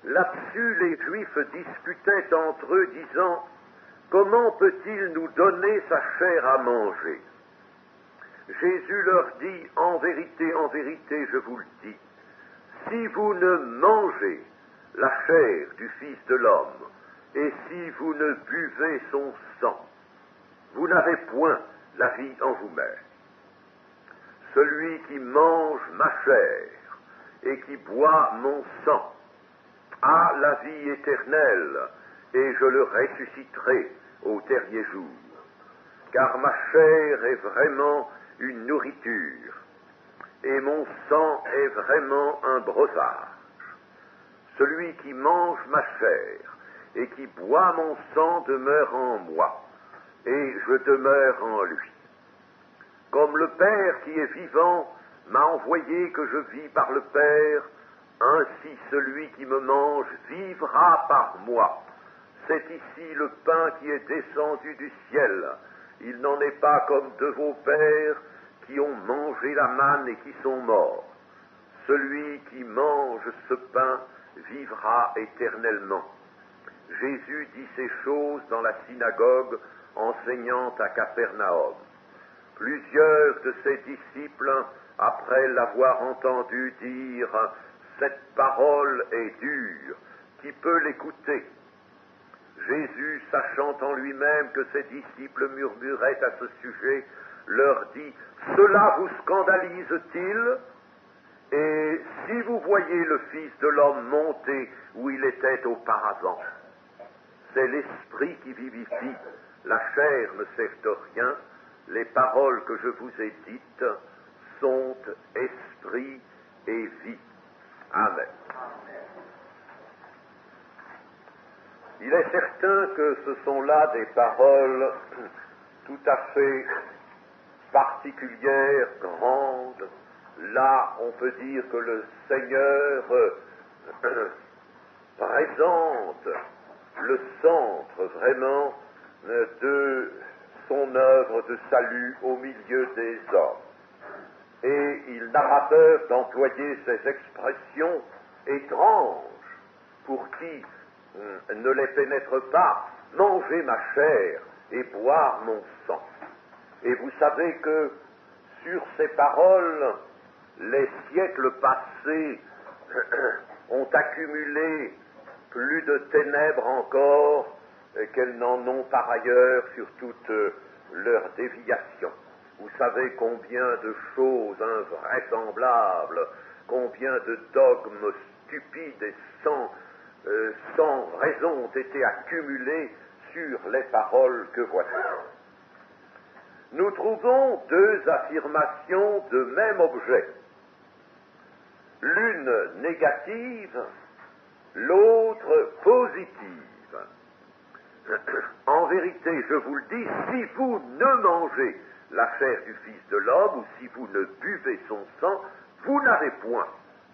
Là-dessus, les Juifs disputaient entre eux, disant: comment peut-il nous donner sa chair à manger? Jésus leur dit: en vérité, je vous le dis, si vous ne mangez la chair du Fils de l'homme, et si vous ne buvez son sang, vous n'avez point la vie en vous-même. Celui qui mange ma chair et qui boit mon sang a la vie éternelle, et je le ressusciterai au dernier jour. Car ma chair est vraiment une nourriture, et mon sang est vraiment un breuvage. Celui qui mange ma chair et qui boit mon sang demeure en moi, et je demeure en lui. Comme le Père qui est vivant m'a envoyé que je vis par le Père, ainsi celui qui me mange vivra par moi. C'est ici le pain qui est descendu du ciel. Il n'en est pas comme de vos pères qui ont mangé la manne et qui sont morts. Celui qui mange ce pain vivra éternellement. Jésus dit ces choses dans la synagogue, enseignant à Capernaum. Plusieurs de ses disciples, après l'avoir entendu dire « Cette parole est dure, qui peut l'écouter ?» Jésus, sachant en lui-même que ses disciples murmuraient à ce sujet, leur dit: « Cela vous scandalise-t-il? Et si vous voyez le Fils de l'homme monter où il était auparavant, c'est l'Esprit qui vivifie, la chair ne sert de rien, les paroles que je vous ai dites sont esprit et vie. » Amen. Il est certain que ce sont là des paroles tout à fait particulières, grandes. Là, on peut dire que le Seigneur présente le centre vraiment de son œuvre de salut au milieu des hommes. Et il n'a pas peur d'employer ces expressions étranges pour qui ne les pénètre pas: mangez ma chair et boire mon sang. Et vous savez que sur ces paroles, les siècles passés ont accumulé plus de ténèbres encore qu'elles n'en ont par ailleurs sur toute leur déviation. Vous savez combien de choses invraisemblables, combien de dogmes stupides et sans raison ont été accumulés sur les paroles que voici. Nous trouvons deux affirmations de même objet, l'une négative, l'autre positive. En vérité, je vous le dis, si vous ne mangez la chair du Fils de l'homme, ou si vous ne buvez son sang, vous n'avez point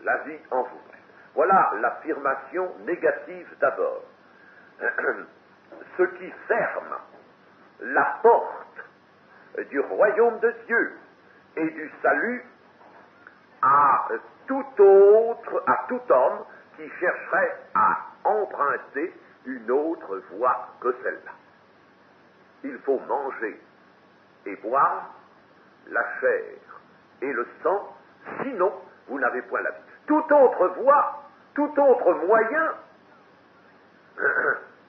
la vie en vous. Voilà l'affirmation négative d'abord. Ce qui ferme la porte du royaume de Dieu et du salut à tout homme qui chercherait à emprunter une autre voie que celle-là. Il faut manger et boire la chair et le sang, sinon vous n'avez point la vie. Toute autre voie, tout autre moyen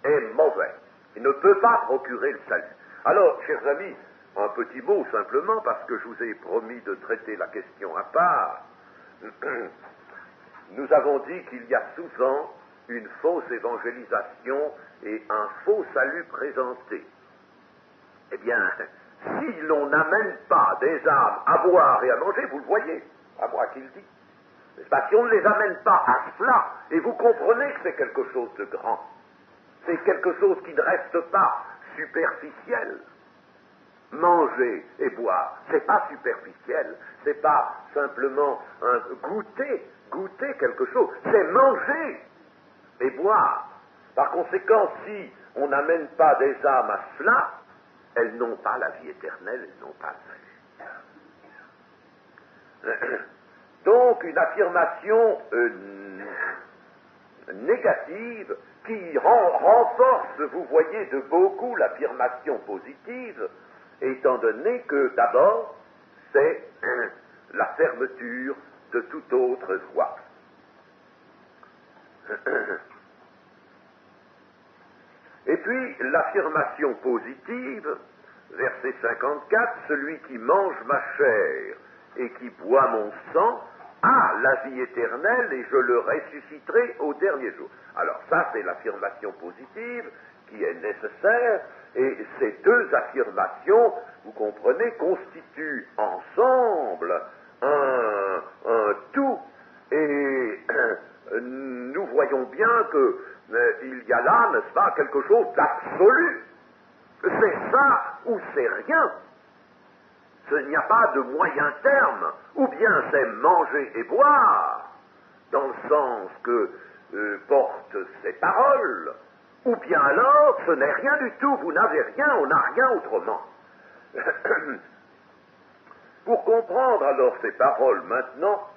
est mauvais. Il ne peut pas procurer le salut. Alors, chers amis, un petit mot simplement, parce que je vous ai promis de traiter la question à part. Nous avons dit qu'il y a souvent une fausse évangélisation et un faux salut présenté. Eh bien, si l'on n'amène pas des âmes à boire et à manger, vous le voyez, à moi qu'il dit, n'est-ce pas? Si on ne les amène pas à cela, et vous comprenez que c'est quelque chose de grand, c'est quelque chose qui ne reste pas superficiel. Manger et boire, c'est pas superficiel, c'est pas simplement goûter quelque chose, c'est manger et boire. Par conséquent, si on n'amène pas des âmes à cela, elles n'ont pas la vie éternelle, elles n'ont pas le salut. Donc, une affirmation négative qui renforce, vous voyez, de beaucoup l'affirmation positive, étant donné que d'abord, c'est la fermeture de toute autre voie. Et puis, l'affirmation positive, verset 54, celui qui mange ma chair et qui boit mon sang a la vie éternelle et je le ressusciterai au dernier jour. Alors ça, c'est l'affirmation positive qui est nécessaire, et ces deux affirmations, vous comprenez, constituent ensemble un tout, et nous voyons bien que il y a là, n'est-ce pas, quelque chose d'absolu. C'est ça ou c'est rien. Il n'y a pas de moyen terme. Ou bien c'est manger et boire, dans le sens que portent ces paroles, ou bien alors ce n'est rien du tout, vous n'avez rien, on n'a rien autrement. Pour comprendre alors ces paroles maintenant,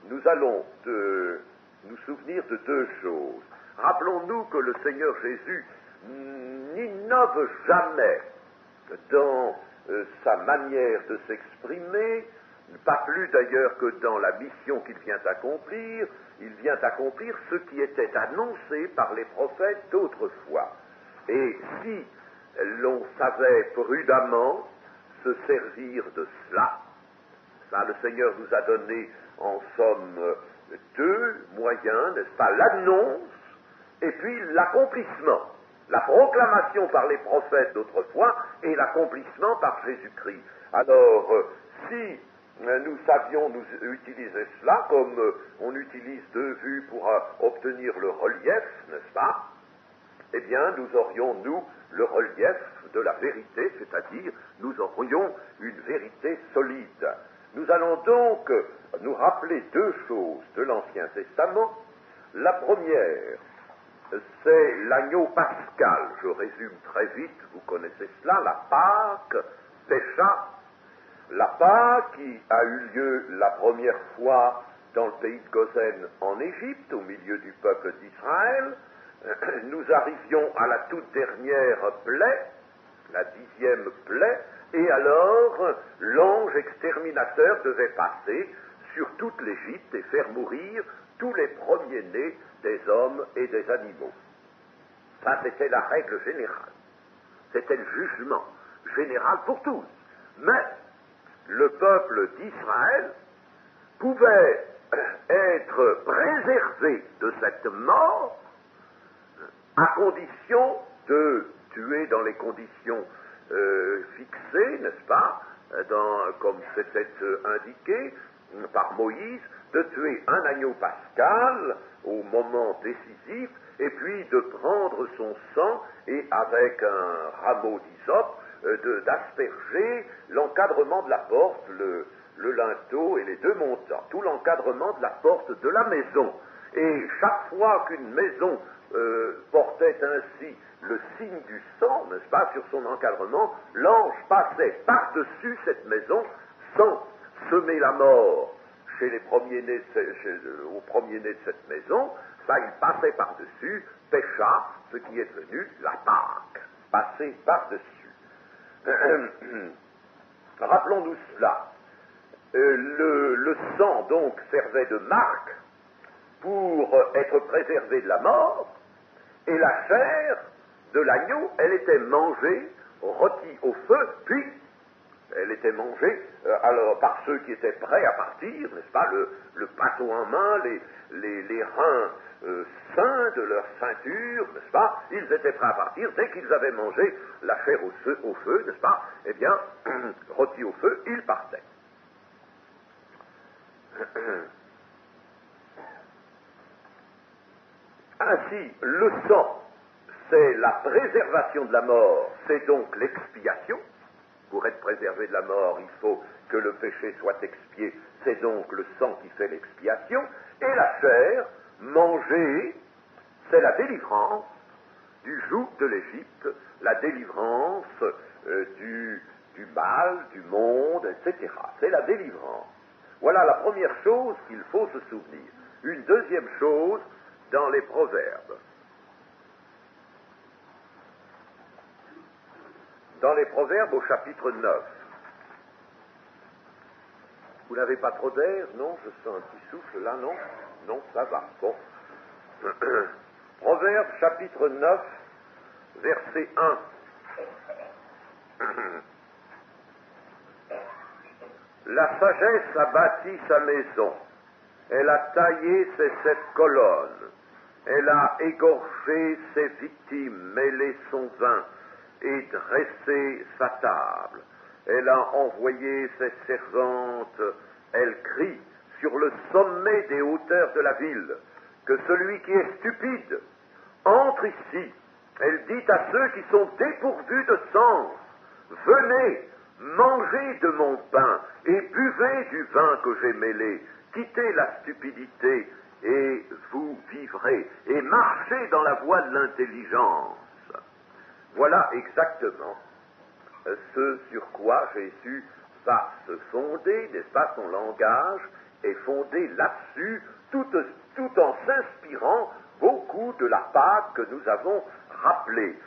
nous allons nous souvenir de deux choses. Rappelons-nous que le Seigneur Jésus n'innove jamais dans sa manière de s'exprimer, pas plus d'ailleurs que dans la mission qu'il vient accomplir. Il vient accomplir ce qui était annoncé par les prophètes d'autrefois. Et si l'on savait prudemment se servir de cela, ça, le Seigneur nous a donné en somme deux moyens, n'est-ce pas, l'annonce et puis l'accomplissement. La proclamation par les prophètes d'autrefois et l'accomplissement par Jésus-Christ. Alors, si nous savions nous utiliser cela comme on utilise deux vues pour obtenir le relief, n'est-ce pas? Eh bien, nous aurions, nous, le relief de la vérité, c'est-à-dire, nous aurions une vérité solide. Nous allons donc nous rappeler deux choses de l'Ancien Testament. La première, c'est l'agneau pascal. Je résume très vite, vous connaissez cela, la Pâque, Pécha. La Pâque qui a eu lieu la première fois dans le pays de Goshen en Égypte, au milieu du peuple d'Israël. Nous arrivions à la toute dernière plaie, la 10e plaie, et alors l'ange exterminateur devait passer sur toute l'Égypte et faire mourir tous les premiers-nés des hommes et des animaux. Ça, c'était la règle générale. C'était le jugement général pour tous. Mais le peuple d'Israël pouvait être préservé de cette mort à condition de tuer dans les conditions fixées, n'est-ce pas, comme c'était indiqué par Moïse, de tuer un agneau pascal au moment décisif, et puis de prendre son sang et avec un rameau d'hysope, d'asperger l'encadrement de la porte, le linteau et les deux montants, tout l'encadrement de la porte de la maison. Et chaque fois qu'une maison portait ainsi le signe du sang, n'est-ce pas, sur son encadrement, l'ange passait par-dessus cette maison sans semer la mort chez les premiers-nés, aux premiers-nés de cette maison. Ça, il passait par-dessus, pécha, ce qui est devenu la Pâque, passer par-dessus. Rappelons-nous cela. Le sang, donc, servait de marque pour être préservé de la mort, et la chair de l'agneau, elle était mangée, rôtie au feu, puis elle était mangée alors par ceux qui étaient prêts à partir, n'est-ce pas, le bâton en main, les reins saints de leur ceinture, n'est-ce pas, ils étaient prêts à partir. Dès qu'ils avaient mangé la chair au feu, n'est-ce pas, eh bien, rôti au feu, ils partaient. Ainsi, le sang, c'est la préservation de la mort, c'est donc l'expiation. Pour être préservé de la mort, il faut que le péché soit expié, c'est donc le sang qui fait l'expiation. Et la chair, mangée, c'est la délivrance du joug de l'Égypte, la délivrance du mal, du monde, etc. C'est la délivrance. Voilà la première chose qu'il faut se souvenir. Une deuxième chose, dans les Proverbes. Dans les Proverbes au chapitre 9. Vous n'avez pas trop d'air? Non, je sens un petit souffle là, non? Non, ça va. Bon. Proverbes chapitre 9, verset 1. La sagesse a bâti sa maison, elle a taillé ses 7 colonnes, elle a égorgé ses victimes, mêlé son vin et dressé sa table. Elle a envoyé ses servantes, elle crie sur le sommet des hauteurs de la ville, que celui qui est stupide entre ici. Elle dit à ceux qui sont dépourvus de sens, venez, mangez de mon pain et buvez du vin que j'ai mêlé, quittez la stupidité et vous vivrez, et marchez dans la voie de l'intelligence. Voilà exactement ce sur quoi Jésus va se fonder, n'est-ce pas, son langage est fondé là-dessus, tout en s'inspirant beaucoup de la Pâque que nous avons rappelée.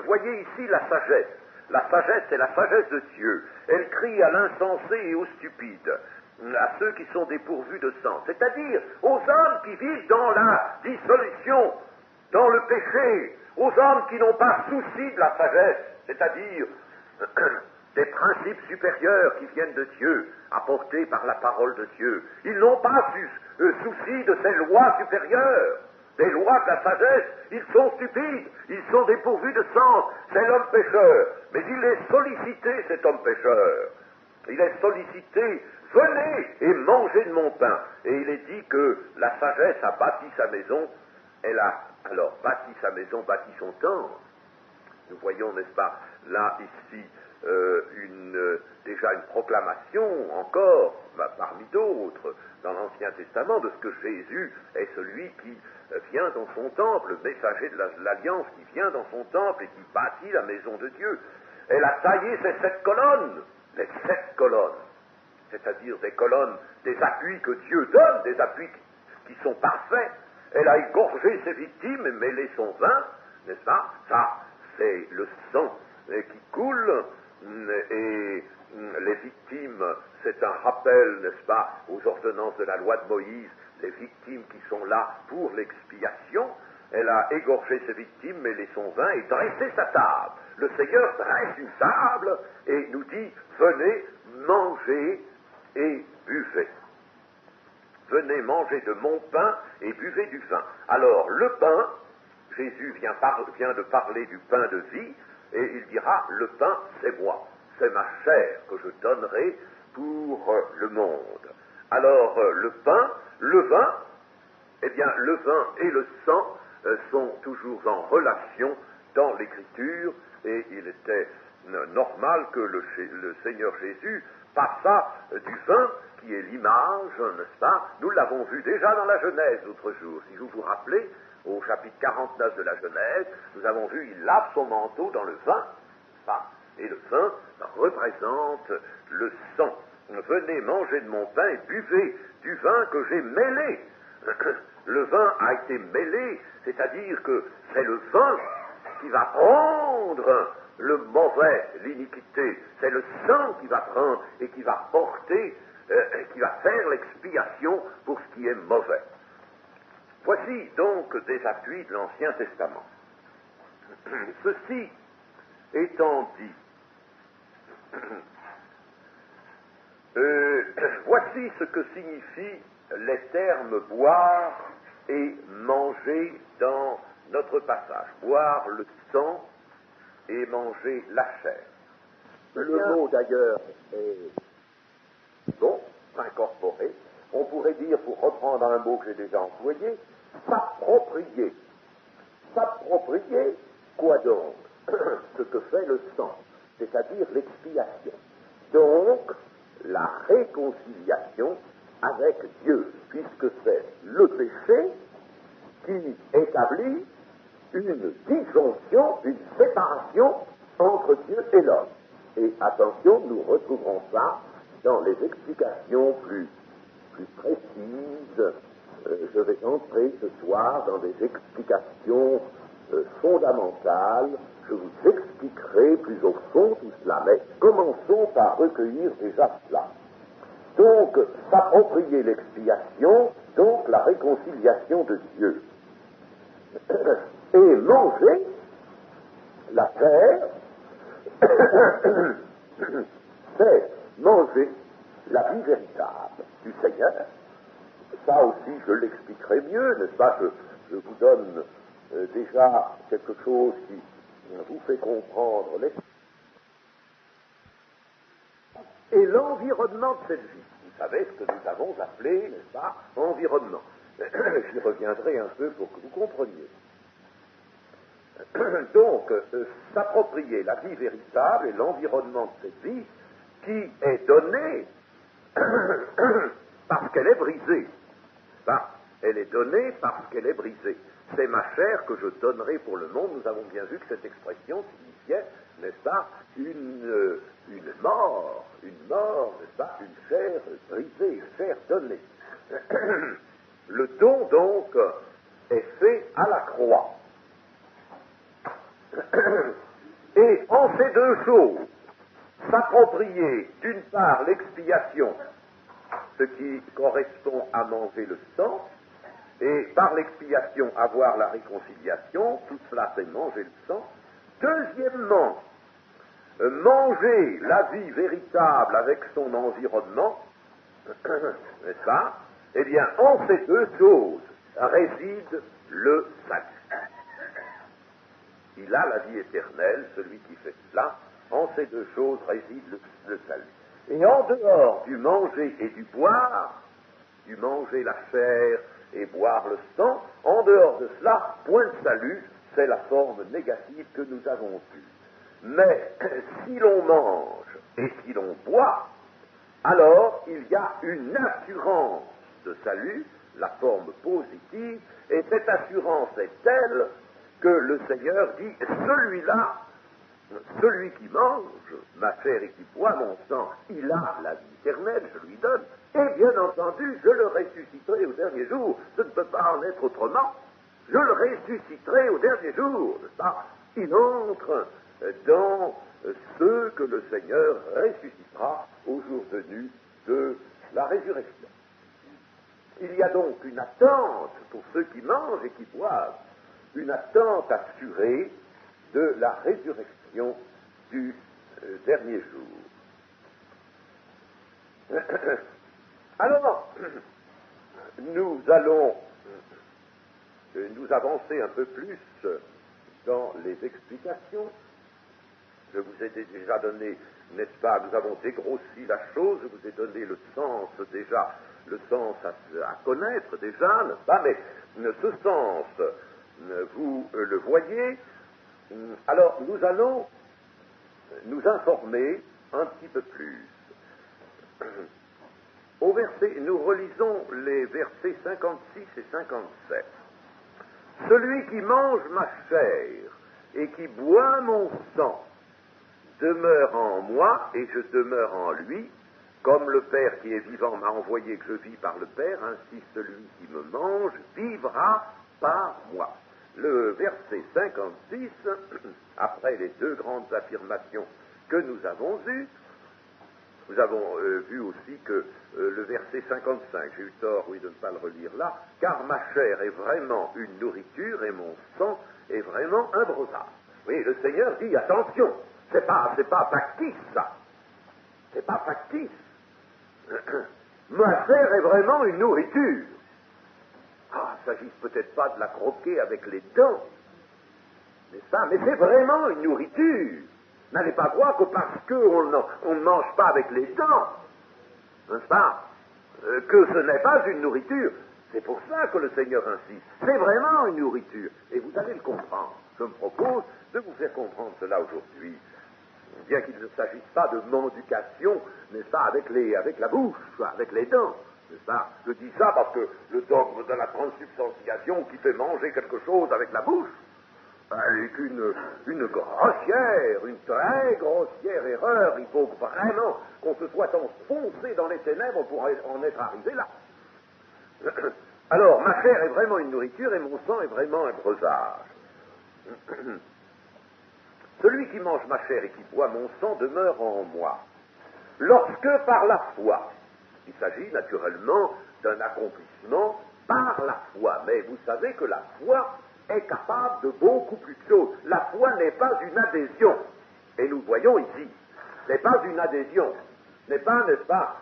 Voyez ici la sagesse. La sagesse, c'est la sagesse de Dieu. Elle crie à l'insensé et aux stupides, à ceux qui sont dépourvus de sens, c'est-à-dire aux hommes qui vivent dans la dissolution, dans le péché, aux hommes qui n'ont pas souci de la sagesse, c'est-à-dire des principes supérieurs qui viennent de Dieu, apportés par la parole de Dieu. Ils n'ont pas souci de ces lois supérieures, des lois de la sagesse. Ils sont stupides, ils sont dépourvus de sens. C'est l'homme pécheur. Mais il est sollicité, cet homme pécheur. Il est sollicité, venez et mangez de mon pain. Et il est dit que la sagesse a bâti sa maison. Elle a alors bâti sa maison, bâti son temple. Nous voyons, n'est-ce pas, là, ici, déjà une proclamation encore, parmi d'autres, dans l'Ancien Testament, de ce que Jésus est celui qui vient dans son temple, le messager de l'Alliance qui vient dans son temple et qui bâtit la maison de Dieu. Elle a taillé ces 7 colonnes, les 7 colonnes, c'est-à-dire des colonnes, des appuis que Dieu donne, des appuis qui sont parfaits. Elle a égorgé ses victimes et mêlé son vin, n'est-ce pas? Ça, c'est le sang qui coule, et les victimes, c'est un rappel, n'est-ce pas, aux ordonnances de la loi de Moïse, les victimes qui sont là pour l'expiation. Elle a égorgé ses victimes, mêlé son vin et dressé sa table. Le Seigneur dresse une table et nous dit, venez, mangez et buvez. Venez manger de mon pain et buvez du vin. Alors, le pain, Jésus vient de parler du pain de vie, et il dira, le pain, c'est moi, c'est ma chair que je donnerai pour le monde. Alors, le pain, le vin, eh bien, le vin et le sang sont toujours en relation dans l'Écriture, et il était normal que le Seigneur Jésus passât du vin, qui est l'image, n'est-ce pas? Nous l'avons vu déjà dans la Genèse l'autre jour, si vous vous rappelez, au chapitre 49 de la Genèse, nous avons vu, il lave son manteau dans le vin, et le vin représente le sang. Venez manger de mon pain et buvez du vin que j'ai mêlé. Le vin a été mêlé, c'est-à-dire que c'est le vin qui va prendre le mauvais, l'iniquité. C'est le sang qui va prendre et qui va porter, qui va faire l'expiation pour ce qui est mauvais. Voici donc des appuis de l'Ancien Testament. Ceci étant dit, voici ce que signifient les termes boire et manger dans notre passage. Boire le sang et manger la chair. Le mot d'ailleurs est bon, incorporé. On pourrait dire, pour reprendre un mot que j'ai déjà employé, s'approprier. S'approprier, quoi donc? Ce que fait le sang, c'est-à-dire l'expiation. Donc, la réconciliation avec Dieu, puisque c'est le péché qui établit une disjonction, une séparation entre Dieu et l'homme. Et attention, nous retrouverons ça dans les explications plus précises je vais entrer ce soir dans des explications fondamentales. Je vous expliquerai plus au fond tout cela, mais commençons par recueillir déjà cela. Donc, s'approprier l'expiation, donc la réconciliation de Dieu. Et manger la chair, c'est manger la vie véritable du Seigneur. Ça aussi, je l'expliquerai mieux, n'est-ce pas? Je vous donne déjà quelque chose qui vous fait comprendre et l'environnement de cette vie. Vous savez ce que nous avons appelé, n'est-ce pas, environnement. J'y reviendrai un peu pour que vous compreniez. Donc, s'approprier la vie véritable et l'environnement de cette vie qui est donnée parce qu'elle est brisée. Bah, elle est donnée parce qu'elle est brisée. C'est ma chair que je donnerai pour le monde. Nous avons bien vu que cette expression signifiait, n'est-ce pas, une mort, n'est-ce pas, une chair brisée, une chair donnée. Le don, donc, est fait à la croix. Et en ces deux choses, s'approprier d'une part l'expiation, ce qui correspond à manger le sang, et par l'expiation avoir la réconciliation, tout cela c'est manger le sang. Deuxièmement, manger la vie véritable avec son environnement, n'est-ce pas? Eh bien, en ces deux choses réside le salut. Il a la vie éternelle, celui qui fait cela. En ces deux choses réside le salut. Et en dehors du manger et du boire, du manger la chair et boire le sang, en dehors de cela, point de salut, c'est la forme négative que nous avons vue. Mais si l'on mange et si l'on boit, alors il y a une assurance de salut, la forme positive, et cette assurance est telle que le Seigneur dit, celui-là, celui qui mange ma chair et qui boit mon sang, il a la vie éternelle, je lui donne, et bien entendu, je le ressusciterai au dernier jour. Ce ne peut pas en être autrement. Je le ressusciterai au dernier jour, n'est-ce pas? Il entre dans ceux que le Seigneur ressuscitera au jour venu de la résurrection. Il y a donc une attente pour ceux qui mangent et qui boivent, une attente assurée de la résurrection du dernier jour. Alors, nous allons nous avancer un peu plus dans les explications. Je vous ai déjà donné, n'est-ce pas, nous avons dégrossi la chose, je vous ai donné le sens déjà, le sens à connaître déjà, n'est-ce pas, mais ce sens, vous le voyez. Alors, nous allons nous informer un petit peu plus. Au verset, nous relisons les versets 56 et 57. Celui qui mange ma chair et qui boit mon sang demeure en moi et je demeure en lui, comme le Père qui est vivant m'a envoyé que je vis par le Père, ainsi celui qui me mange vivra par moi. Le verset 56, après les deux grandes affirmations que nous avons eues, nous avons vu aussi que le verset 55, j'ai eu tort, oui, de ne pas le relire là, car ma chair est vraiment une nourriture et mon sang est vraiment un brossard. Oui, le Seigneur dit, attention, c'est pas factice, ça. C'est pas factice. Ma chair est vraiment une nourriture. Ah, il ne s'agit peut-être pas de la croquer avec les dents, n'est-ce pas? Mais c'est vraiment une nourriture. N'allez pas croire que parce qu'on ne mange pas avec les dents, n'est-ce pas, que ce n'est pas une nourriture. C'est pour ça que le Seigneur insiste. C'est vraiment une nourriture. Et vous allez le comprendre. Je me propose de vous faire comprendre cela aujourd'hui. Bien qu'il ne s'agisse pas de mendication, n'est-ce pas, avec la bouche, avec les dents, n'est-ce pas? Je dis ça parce que le dogme de la transsubstantiation qui fait manger quelque chose avec la bouche est une grossière, une très grossière erreur. Il faut vraiment qu'on se soit enfoncé dans les ténèbres pour en être arrivé là. Alors, ma chair est vraiment une nourriture et mon sang est vraiment un breuvage. Celui qui mange ma chair et qui boit mon sang demeure en moi. Lorsque par la foi, il s'agit naturellement d'un accomplissement par la foi, mais vous savez que la foi est capable de beaucoup plus de choses. La foi n'est pas une adhésion, et nous voyons ici, n'est pas une adhésion, n'est pas, n'est-ce pas,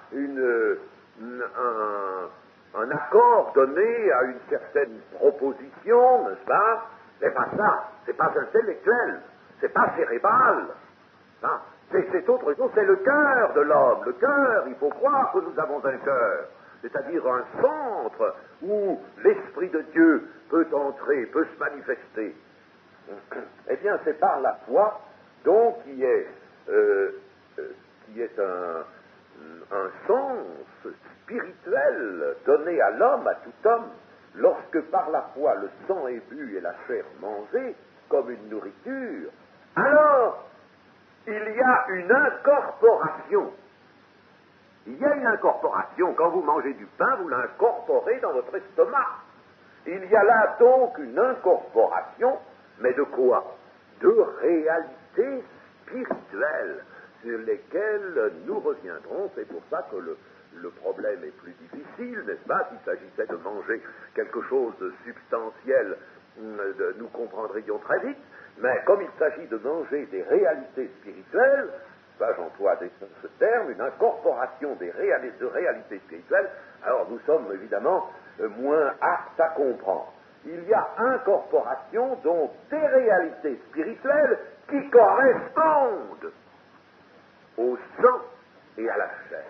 un accord donné à une certaine proposition, n'est-ce pas? C'est pas ça, c'est pas intellectuel, c'est pas cérébral, hein? C'est autre chose, c'est le cœur de l'homme. Le cœur, il faut croire que nous avons un cœur, c'est-à-dire un centre où l'Esprit de Dieu peut entrer, peut se manifester. Eh bien, c'est par la foi, donc, qui est un sens spirituel donné à l'homme, à tout homme, lorsque par la foi le sang est bu et la chair mangée comme une nourriture, alors il y a une incorporation. Il y a une incorporation. Quand vous mangez du pain, vous l'incorporez dans votre estomac. Il y a là donc une incorporation, mais de quoi? De réalités spirituelles sur lesquelles nous reviendrons. C'est pour ça que le problème est plus difficile, n'est-ce pas? S'il s'agissait de manger quelque chose de substantiel, nous comprendrions très vite. Mais comme il s'agit de manger des réalités spirituelles, ça j'emploie ce terme, une incorporation de réalités spirituelles, alors nous sommes évidemment moins aptes à comprendre. Il y a incorporation donc des réalités spirituelles qui correspondent au sang et à la chair.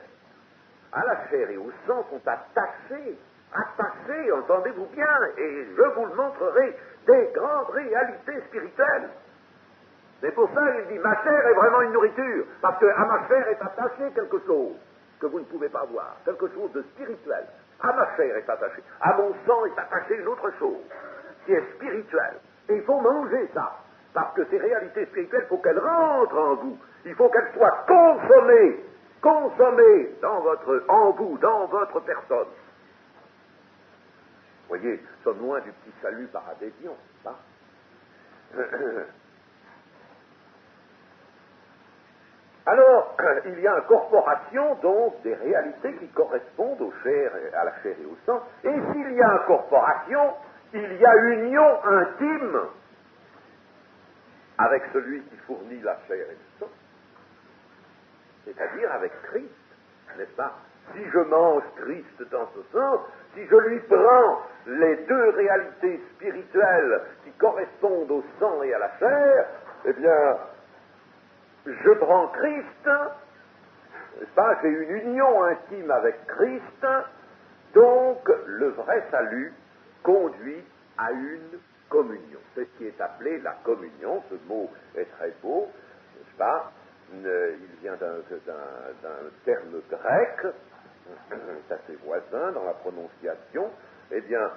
À la chair et au sang sont attachés, entendez-vous bien, et je vous le montrerai, des grandes réalités spirituelles. C'est pour ça qu'il dit, ma chair est vraiment une nourriture, parce qu'à ma chair est attaché quelque chose que vous ne pouvez pas voir, quelque chose de spirituel. À ma chair est attaché, à mon sang est attaché une autre chose, qui est spirituelle. Et il faut manger ça, parce que ces réalités spirituelles, il faut qu'elles rentrent en vous, il faut qu'elles soient consommées en vous, dans votre personne. Vous voyez, nous sommes loin du petit salut par adhésion, hein? Alors, il y a incorporation, donc, des réalités qui correspondent à la chair et au sang, et s'il y a incorporation, il y a union intime avec celui qui fournit la chair et le sang, c'est-à-dire avec Christ, n'est-ce pas? Si je mange Christ dans ce sens, si je lui prends les deux réalités spirituelles qui correspondent au sang et à la chair, eh bien, je prends Christ, n'est-ce pas? J'ai une union intime avec Christ, donc le vrai salut conduit à une communion. C'est ce qui est appelé la communion. Ce mot est très beau, n'est-ce pas? Il vient d'un terme grec, c'est assez voisin dans la prononciation. Eh bien,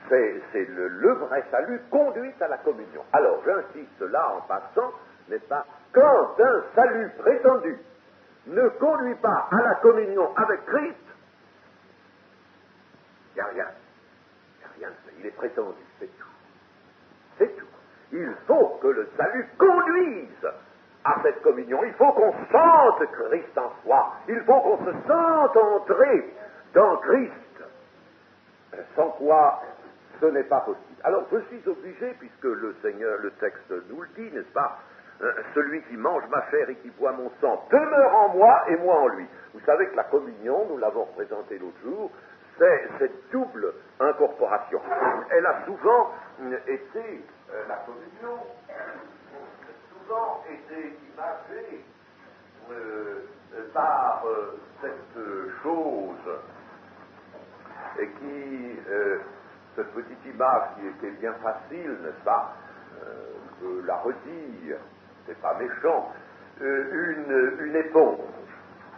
c'est le vrai salut conduit à la communion. Alors, j'insiste là en passant, n'est-ce pas? Quand un salut prétendu ne conduit pas à la communion avec Christ, il n'y a rien. Il n'y a rien. Il est prétendu, c'est tout. C'est tout. Il faut que le salut conduise à cette communion. Il faut qu'on sente Christ en soi. Il faut qu'on se sente entrer dans Christ. Sans quoi ce n'est pas possible. Alors je suis obligé, puisque le Seigneur, le texte nous le dit, n'est-ce pas? Celui qui mange ma chair et qui boit mon sang demeure en moi et moi en lui. Vous savez que la communion, nous l'avons représenté l'autre jour, c'est cette double incorporation. Elle a souvent été, la communion, souvent été imagée par cette chose et qui, cette petite image qui est bien facile, n'est-ce pas, de la redire, c'est pas méchant, une éponge.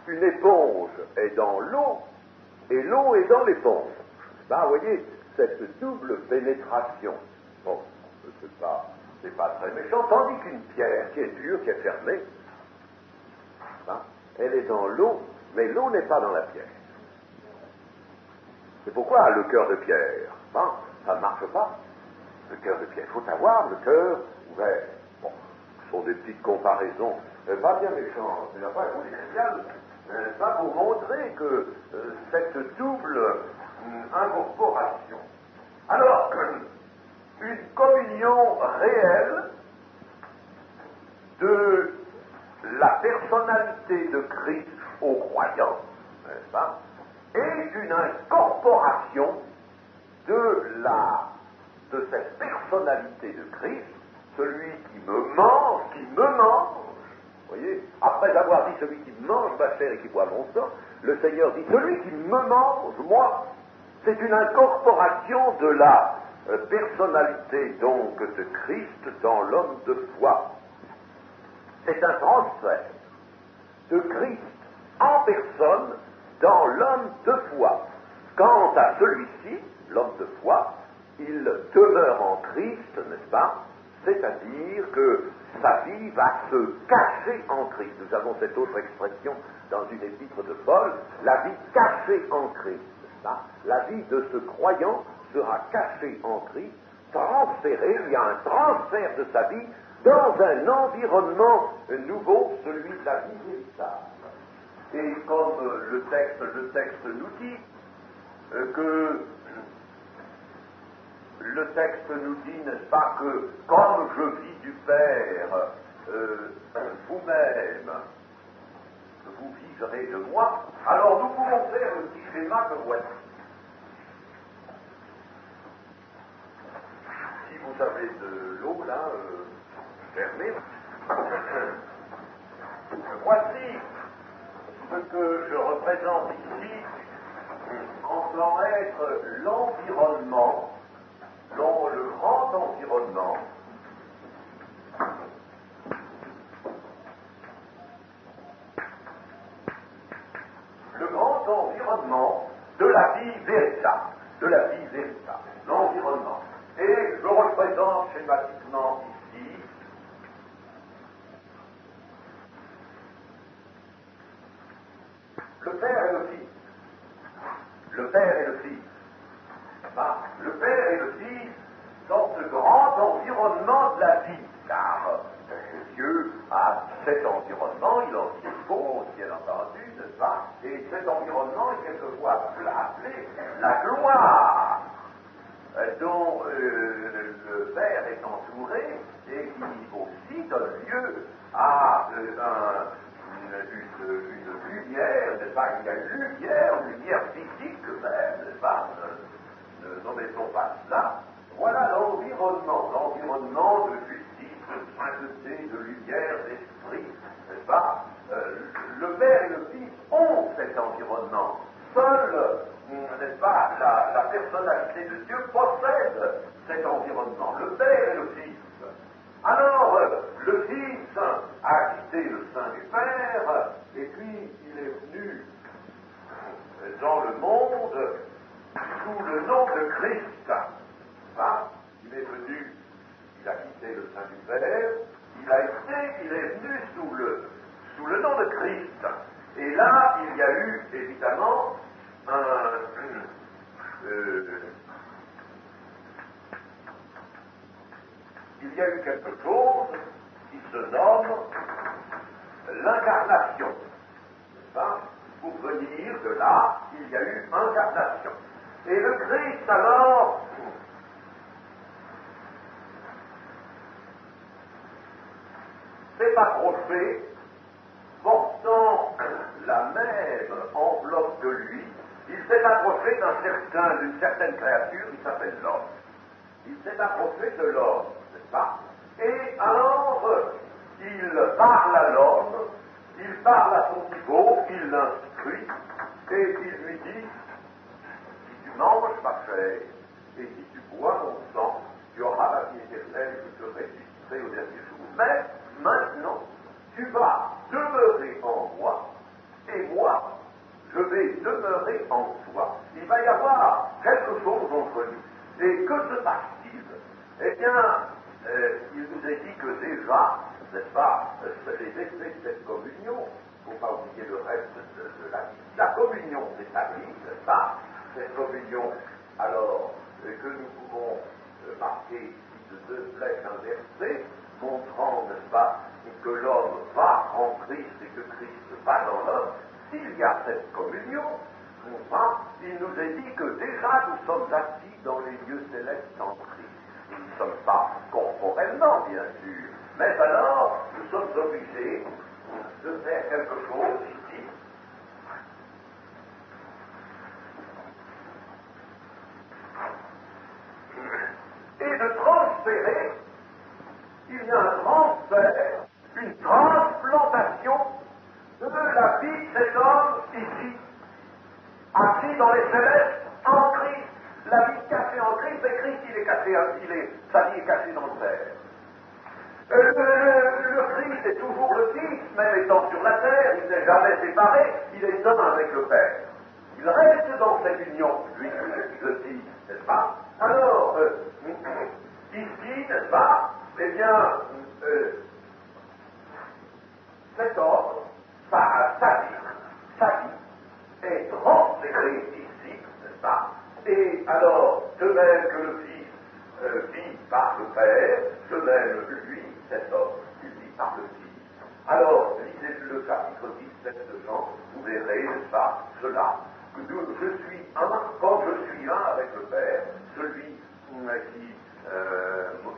Une éponge est dans l'eau et l'eau est dans l'éponge. Vous voyez, cette double pénétration, bon, c'est pas très méchant, tandis qu'une pierre qui est dure, qui est fermée, elle est dans l'eau, mais l'eau n'est pas dans la pierre. C'est pourquoi le cœur de pierre, ça ne marche pas. Le cœur de pierre, il faut avoir le cœur ouvert. Bon, ce sont des petites comparaisons, pas bien méchantes, mais enfin, vous les chrétiens, ça pour montrer que cette double incorporation. Alors, une communion réelle de la personnalité de Christ aux croyants, n'est-ce pas, et une incorporation de cette personnalité de Christ, celui qui me mange, voyez, après avoir dit celui qui mange ma chair et qui boit mon sang, le Seigneur dit celui qui me mange, moi. C'est une incorporation de la personnalité donc de Christ dans l'homme de foi. C'est un transfert de Christ en personne dans l'homme de foi. Quant à celui-ci, l'homme de foi, il demeure en Christ, n'est-ce pas? C'est-à-dire que sa vie va se cacher en Christ. Nous avons cette autre expression dans une épître de Paul, la vie cachée en Christ, n'est-ce pas? La vie de ce croyant sera cachée en Christ, transférée, il y a un transfert de sa vie dans un environnement nouveau, celui de la vie véritable. Et comme le texte nous dit, le texte nous dit, n'est-ce pas, que comme je vis du Père, vous-même, vous vivrez de moi, alors nous pouvons faire le petit schéma que voici. Si vous avez de l'eau, là, fermée, voici ce que je représente ici en semblant être l'environnement, le grand environnement de la vie véritable, l'environnement. Et je représente schématiquement ici le Père et le Fils. Le Père et le Fils. Le Père et le Fils sont ce grand environnement de la vie, car Dieu a cet environnement, il en dispose, bien entendu, n'est-ce pas? Et cet environnement est quelquefois appelé la gloire, dont le Père est entouré et qui aussi donne lieu à une lumière, n'est-ce pas? Il y a une lumière physique même, n'est-ce pas? Ne mettons pas cela. Voilà l'environnement de justice, de sainteté, de lumière, d'esprit, n'est-ce pas? Le Père et le Fils ont cet environnement. Seule, n'est-ce pas, la personnalité de Dieu possède cet environnement, le Père et le Fils. Alors, le Fils a quitté le sein du Père, et puis il est venu dans le monde sous le nom de Christ. Il est venu, il a quitté le sein du Père, il est venu sous le nom de Christ. Et là, il y a eu, évidemment, il y a eu quelque chose qui se nomme l'incarnation. N'est-ce pas? Pour venir de là, il y a eu incarnation. Et le Christ, alors, s'est approché, portant la même enveloppe que lui. Il s'est approché d'une certaine créature qui s'appelle l'homme. Il s'est approché de l'homme, n'est-ce pas? Et alors, il parle à l'homme, il parle à son niveau, il l'instruit, et il lui dit: si tu manges ma chair, et si tu bois mon sang, tu auras la vie éternelle, je te ressusciterai au dernier jour. Mais maintenant, tu vas demeurer en moi, et moi, je vais demeurer en toi. Il va y avoir quelque chose entre nous. Et que se passe-t-il? Eh bien, il nous est dit que déjà, n'est-ce pas, les effets de cette communion, il ne faut pas oublier le reste de la vie, la communion s'établit, n'est-ce pas, cette communion, alors, que nous pouvons marquer ici de deux flèches inversées, montrant, n'est-ce pas, que l'homme va en Christ et que Christ va dans l'homme, s'il y a cette communion, il nous est dit que déjà nous sommes assis dans les lieux célestes en Christ. Nous ne sommes pas corporellement, bien sûr, mais alors nous sommes obligés de faire quelque chose ici. Et de transférer, il y a un transfert, une transplantation de la vie de cet homme ici, assis dans les célestes en Christ. La vie cachée en Christ, mais Christ il est caché, sa vie est cachée dans le Père. Le Christ est toujours le Fils, même étant sur la terre, il n'est jamais séparé, il est un avec le Père. Il reste dans cette union, lui, le Fils, n'est-ce pas? Alors, ici, n'est-ce pas, eh bien, cet homme, sa vie est transférée ici, n'est-ce pas? Et alors, de même que le Fils vit par le Père, de même lui, cet homme, il vit par le Fils. Alors, lisez le chapitre 17 de Jean, vous verrez, n'est-ce pas, cela. Je suis un, quand je suis un avec le Père, celui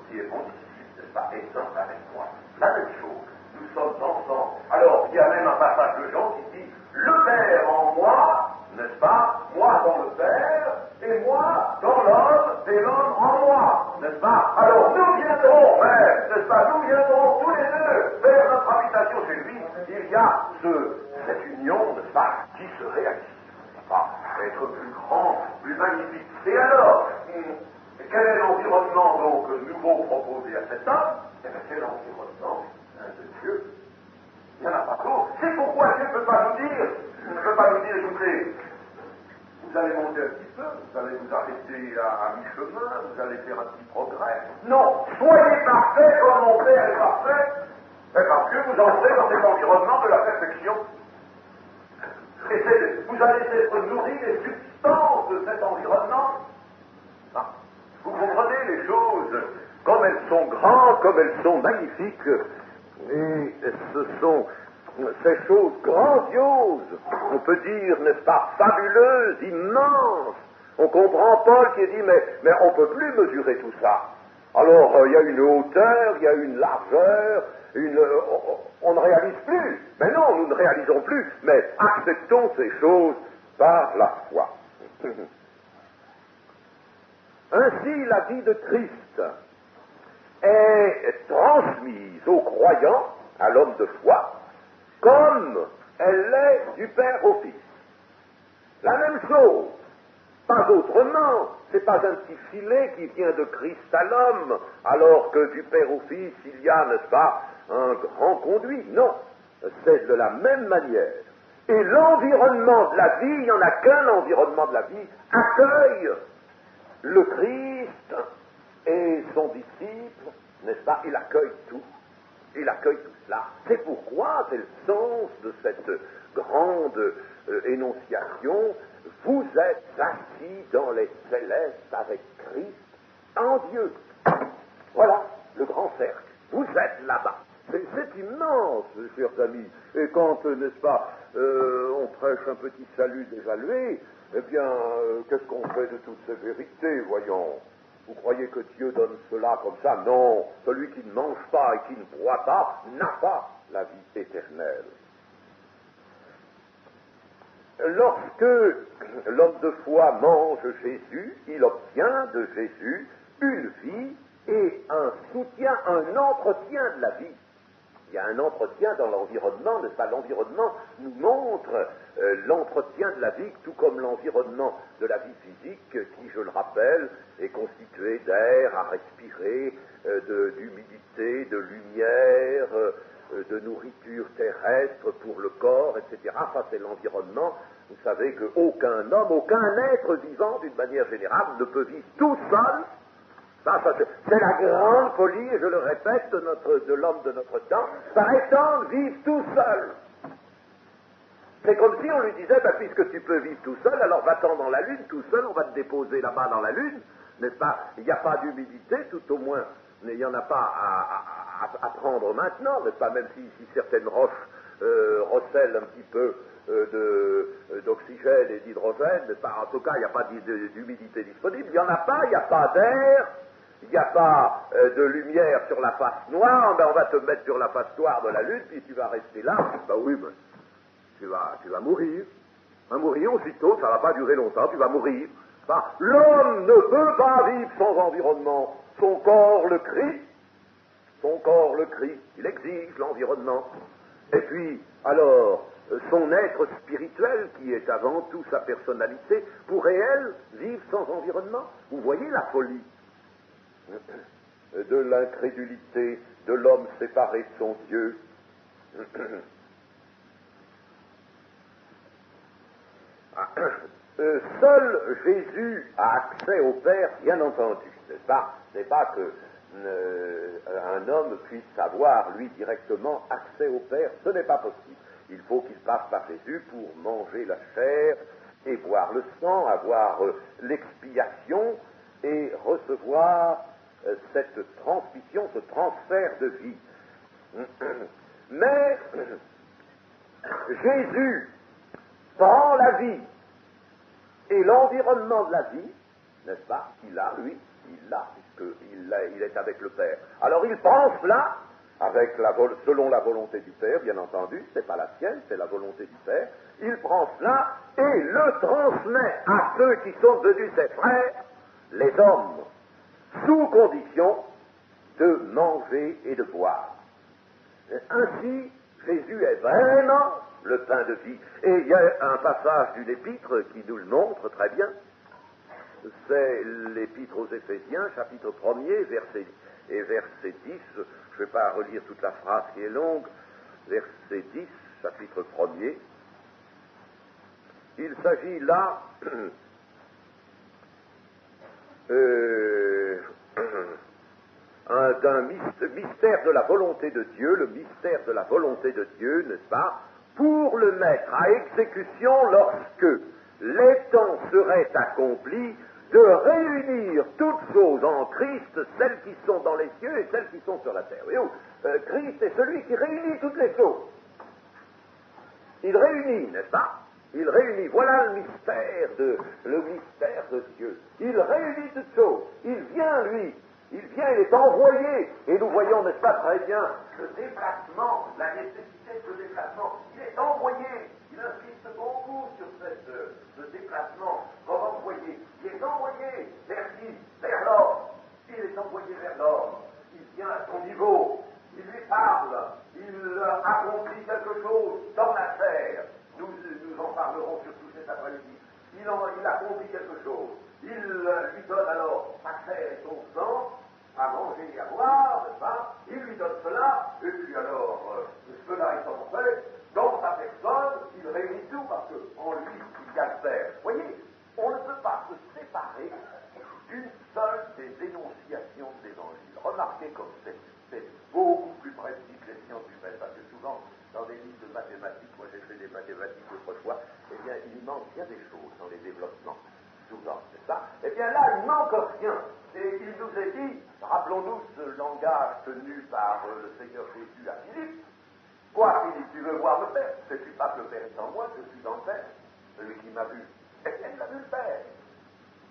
qui est mon disciple, n'est-ce pas, est un avec moi. La même chose, nous sommes ensemble. Alors, il y a même un passage de Jean qui dit, le Père en moi, n'est-ce pas, moi dans le Père, et moi dans l'homme, et l'homme en moi, n'est-ce pas? Alors, nous viendrons, Père, n'est-ce pas, nous viendrons tous les deux vers notre habitation chez lui. Il y a cette union, n'est-ce pas, qui se réalise. Être plus grand, plus magnifique. Et alors, quel est l'environnement donc nouveau proposé à cet homme? Eh bien, c'est l'environnement de Dieu. Il n'y en a pas d'autre. C'est pourquoi Dieu ne peut pas nous dire, écoutez, vous allez monter un petit peu, vous allez vous arrêter à mi-chemin, vous allez faire un petit progrès. Non, soyez parfaits comme mon Père est parfait, et parce que vous entrez dans cet environnement de la perfection. Vous allez être nourris des substances de cet environnement. Ah, vous comprenez les choses, comme elles sont grandes, comme elles sont magnifiques, et ce sont ces choses grandioses, on peut dire, n'est-ce pas, fabuleuses, immenses. On comprend Paul qui dit, mais on ne peut plus mesurer tout ça. Alors, il y a une hauteur, il y a une largeur, on ne réalise plus. Mais non, nous ne réalisons plus, mais acceptons ces choses par la foi. Ainsi, la vie de Christ est transmise aux croyants, à l'homme de foi, comme elle l'est du Père au Fils. La même chose, pas autrement, c'est pas un petit filet qui vient de Christ à l'homme, alors que du Père au Fils, il y a, n'est-ce pas, un grand conduit. Non, c'est de la même manière. Et l'environnement de la vie, il n'y en a qu'un environnement de la vie, accueille le Christ et son disciple, n'est-ce pas, il accueille tout. Il accueille tout cela. C'est pourquoi, c'est le sens de cette grande énonciation, vous êtes assis dans les célestes avec Christ en Dieu. Voilà, le grand cercle. Vous êtes là-bas. C'est immense, chers amis. Et quand, n'est-ce pas, on prêche un petit salut déjà lui, eh bien, qu'est-ce qu'on fait de toutes ces vérités, voyons? Vous croyez que Dieu donne cela comme ça? Non. Celui qui ne mange pas et qui ne boit pas n'a pas la vie éternelle. Lorsque l'homme de foi mange Jésus, il obtient de Jésus une vie et un soutien, un entretien de la vie. Il y a un entretien dans l'environnement, n'est-ce pas? L'environnement nous montre l'entretien de la vie, tout comme l'environnement de la vie physique, qui, je le rappelle, est constitué d'air à respirer, d'humidité, de lumière, de nourriture terrestre pour le corps, etc. Ça, c'est l'environnement. Vous savez qu'aucun homme, aucun être vivant, d'une manière générale, ne peut vivre tout seul. C'est la grande folie, et je le répète, de l'homme de notre temps, par étant vivre tout seul. C'est comme si on lui disait, ben, puisque tu peux vivre tout seul, alors va-t'en dans la Lune, tout seul, on va te déposer là-bas dans la Lune, n'est-ce pas? Il n'y a pas d'humidité, tout au moins, il n'y en a pas à prendre maintenant, n'est-ce pas? Même si certaines roches recèlent un petit peu d'oxygène et d'hydrogène, n'est-ce pas? En tout cas, il n'y a pas d'humidité disponible, il n'y en a pas, il n'y a pas d'air, il n'y a pas de lumière sur la face noire, ben on va te mettre sur la face noire de la Lune, puis tu vas rester là, ben oui, ben, tu vas mourir. Tu vas mourir aussitôt, ça ne va pas durer longtemps, tu vas mourir. Enfin, l'homme ne peut pas vivre sans environnement. Son corps le crie. Son corps le crie. Il exige l'environnement. Et puis, alors, son être spirituel, qui est avant tout sa personnalité, pourrait-elle vivre sans environnement? Vous voyez la folie de l'incrédulité de l'homme séparé de son Dieu. Seul Jésus a accès au Père, bien entendu, n'est-ce pas? Ce n'est pas que un homme puisse avoir, lui, directement accès au Père, ce n'est pas possible. Il faut qu'il passe par Jésus pour manger la chair et boire le sang, avoir l'expiation et recevoir cette transmission, ce transfert de vie. Mais Jésus prend la vie et l'environnement de la vie, n'est-ce pas, qu'il a, lui, il l'a, puisqu'il est avec le Père. Alors il prend cela, selon la volonté du Père, bien entendu, c'est pas la sienne, c'est la volonté du Père, il prend cela et le transmet à ceux qui sont devenus ses frères, les hommes, sous condition de manger et de boire. Et ainsi, Jésus est vraiment le pain de vie. Et il y a un passage d'une épître qui nous le montre très bien. C'est l'épître aux Éphésiens, chapitre 1er, verset 10. Je ne vais pas relire toute la phrase qui est longue. Verset 10, chapitre 1er. Il s'agit là d'un mystère de la volonté de Dieu, le mystère de la volonté de Dieu, n'est-ce pas, pour le mettre à exécution lorsque les temps seraient accomplis de réunir toutes choses en Christ, celles qui sont dans les cieux et celles qui sont sur la terre. Voyez-vous, Christ est celui qui réunit toutes les choses. Il réunit, n'est-ce pas? Il réunit. Voilà le mystère de Dieu. Il réunit toutes choses. Il vient, lui. Il vient, il est envoyé. Et nous voyons, n'est-ce pas, très bien, le déplacement, la nécessité de ce déplacement. Il est envoyé. Il insiste beaucoup sur ce déplacement comme envoyé. Il est envoyé vers qui? Vers l'homme. Il est envoyé vers l'homme. Il vient à son niveau. Il lui parle. Il accomplit quelque chose dans la chair. Nous en parlerons surtout cet après-midi. Il accomplit quelque chose. Il lui donne alors sa chair et son sang à manger et à boire, n'est-ce pas? Il lui donne cela, et puis alors, cela étant fait, dans sa personne, il réunit tout, parce qu'en lui, il y a le Père. Vous voyez, on ne peut pas se séparer d'une seule des énonciations de l'Évangile. Remarquez comme c'est beaucoup plus précis que les sciences humaines, parce que souvent, dans des livres de mathématiques, moi j'ai fait des mathématiques autrefois, eh bien, il manque bien des choses dans les développements. Souvent, c'est ça. Eh bien là, il manque rien. Et il nous est dit, rappelons-nous ce langage tenu par le Seigneur Jésus à Philippe. Quoi, Philippe, tu veux voir le Père? Sais-tu pas que le Père est en moi, je suis dans le Père? Celui qui m'a vu, eh bien, il a vu le Père.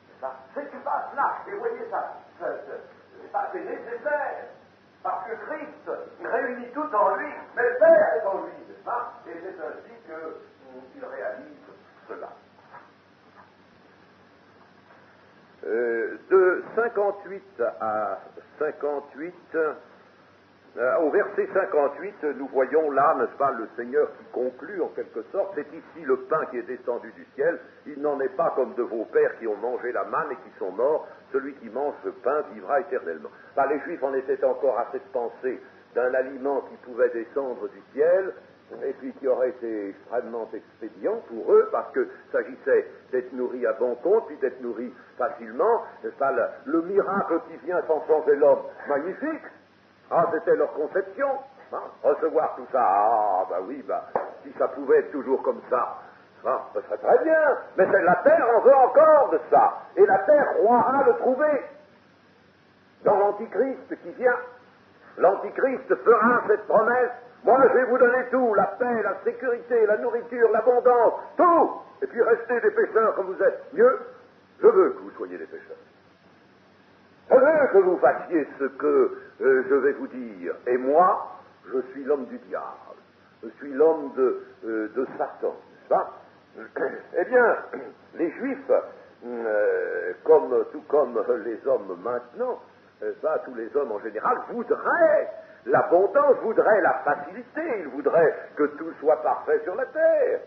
C'est ça. Sais-tu pas cela? Et voyez ça, c'est nécessaire. Parce que Christ, il réunit tout en lui, mais le Père est en lui, n'est-ce pas? Et c'est ainsi qu'il réalise cela. De 58 à 58, au verset 58, nous voyons là, n'est-ce pas, le Seigneur qui conclut en quelque sorte, c'est ici le pain qui est descendu du ciel, il n'en est pas comme de vos pères qui ont mangé la manne et qui sont morts, celui qui mange ce pain vivra éternellement. Enfin, les Juifs en étaient encore à cette pensée d'un aliment qui pouvait descendre du ciel, et puis qui aurait été extrêmement expédient pour eux, parce que s'agissait d'être nourri à bon compte, puis d'être nourri facilement, n'est-ce pas, le miracle qui vient sans changer l'homme, magnifique. Ah, c'était leur conception. Recevoir tout ça, si ça pouvait être toujours comme ça, ce serait très bien, mais la terre en veut encore de ça, et la terre croira le trouver. Dans l'Antichrist qui vient, l'Antichrist fera cette promesse: moi je vais vous donner tout, la paix, la sécurité, la nourriture, l'abondance, tout, et puis restez des pécheurs comme vous êtes. Mieux, je veux que vous soyez des pécheurs. Je veux que vous fassiez ce que je vais vous dire. Et moi, je suis l'homme du diable. Je suis l'homme de Satan, n'est-ce pas? Eh bien, les Juifs, tout comme les hommes maintenant, tous les hommes en général, voudraient l'abondance, voudraient la facilité, ils voudraient que tout soit parfait sur la terre.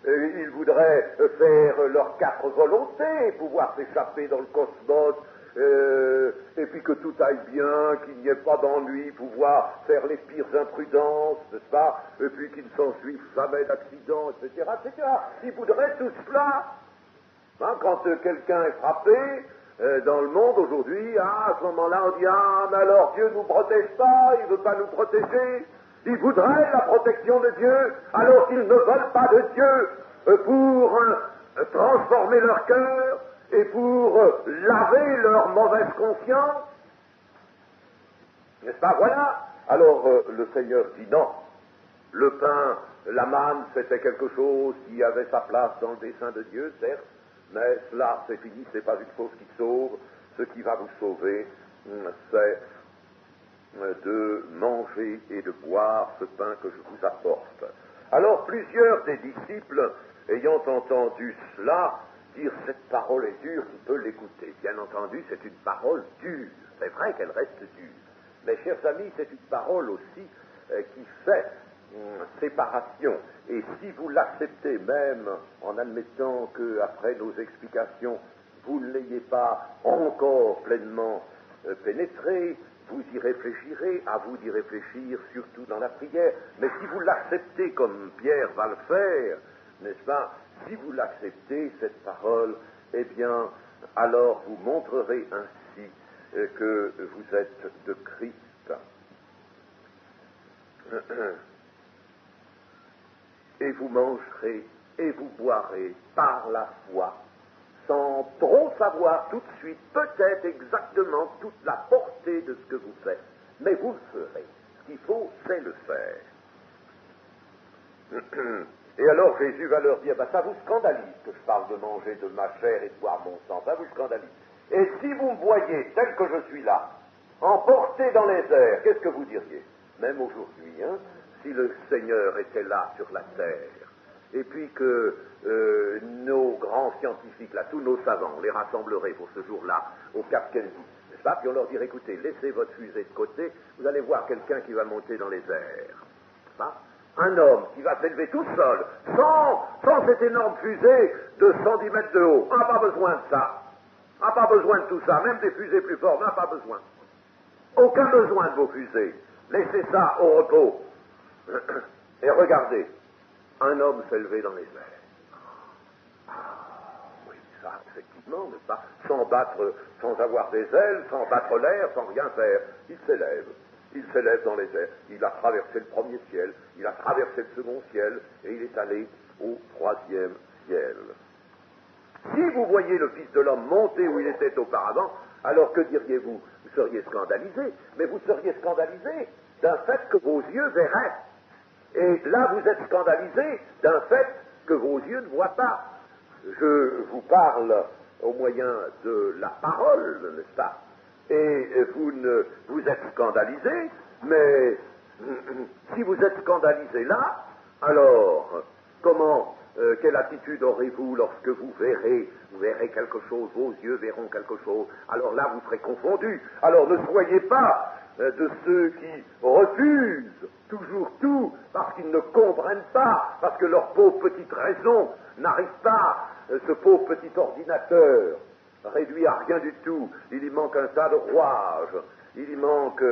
Ils voudraient faire leurs 4 volontés, pouvoir s'échapper dans le cosmos, et puis que tout aille bien, qu'il n'y ait pas d'ennui, pouvoir faire les pires imprudences, n'est-ce pas, et puis qu'il ne s'ensuive jamais d'accidents, etc., etc. Ils voudraient tout cela. Quand quelqu'un est frappé dans le monde aujourd'hui, à ce moment-là, on dit: ah, mais alors Dieu ne nous protège pas, il ne veut pas nous protéger. Ils voudraient la protection de Dieu, alors qu'ils ne veulent pas de Dieu pour transformer leur cœur et pour laver leur mauvaise conscience. N'est-ce pas? Voilà. Alors le Seigneur dit non. Le pain, la manne, c'était quelque chose qui avait sa place dans le dessein de Dieu, certes, mais cela, c'est fini, c'est pas une chose qui sauve. Ce qui va vous sauver, c'est de manger et de boire ce pain que je vous apporte. Alors plusieurs des disciples, ayant entendu cela, dirent: cette parole est dure, qui peut l'écouter? Bien entendu, c'est une parole dure, c'est vrai qu'elle reste dure, mais chers amis, c'est une parole aussi qui fait séparation, et si vous l'acceptez, même en admettant qu'après nos explications vous ne l'ayez pas encore pleinement pénétré, vous y réfléchirez, à vous d'y réfléchir, surtout dans la prière. Mais si vous l'acceptez comme Pierre va le faire, n'est-ce pas, si vous l'acceptez, cette parole, eh bien, alors vous montrerez ainsi que vous êtes de Christ. Et vous mangerez et vous boirez par la foi, sans trop savoir tout de suite, peut-être exactement toute la portée de ce que vous faites, mais vous le ferez. Ce qu'il faut, c'est le faire. Et alors Jésus va leur dire: ça vous scandalise que je parle de manger de ma chair et de boire mon sang, ça vous scandalise. Et si vous me voyez tel que je suis là, emporté dans les airs, qu'est-ce que vous diriez? Même aujourd'hui, si le Seigneur était là sur la terre, et puis que nos grands scientifiques, là, tous nos savants, on les rassemblerait pour ce jour-là au Cap Kennedy, n'est-ce pas? Puis on leur dirait: écoutez, laissez votre fusée de côté, vous allez voir quelqu'un qui va monter dans les airs, n'est-ce pas? Un homme qui va s'élever tout seul, sans cette énorme fusée de 110 mètres de haut. On n'a pas besoin de ça. On n'a pas besoin de tout ça, même des fusées plus fortes, on n'a pas besoin. Aucun besoin de vos fusées. Laissez ça au repos. Et regardez, un homme s'élever dans les airs. Oui, ça, effectivement, n'est-ce pas? Sans avoir des ailes, sans battre l'air, sans rien faire. Il s'élève. Il s'élève dans les airs. Il a traversé le premier ciel, il a traversé le second ciel, et il est allé au 3e ciel. Si vous voyez le Fils de l'homme monter où il était auparavant, alors que diriez-vous? Vous seriez scandalisé, mais vous seriez scandalisé d'un fait que vos yeux verraient. Et là, vous êtes scandalisé d'un fait que vos yeux ne voient pas. Je vous parle au moyen de la parole, n'est-ce pas? Et vous êtes scandalisé, mais si vous êtes scandalisé là, alors quelle attitude aurez-vous lorsque vous verrez quelque chose, vos yeux verront quelque chose? Alors là, vous serez confondu. Alors ne soyez pas de ceux qui refusent toujours tout parce qu'ils ne comprennent pas, parce que leur pauvre petite raison n'arrive pas, ce pauvre petit ordinateur réduit à rien du tout. Il y manque un tas de rouages, il y manque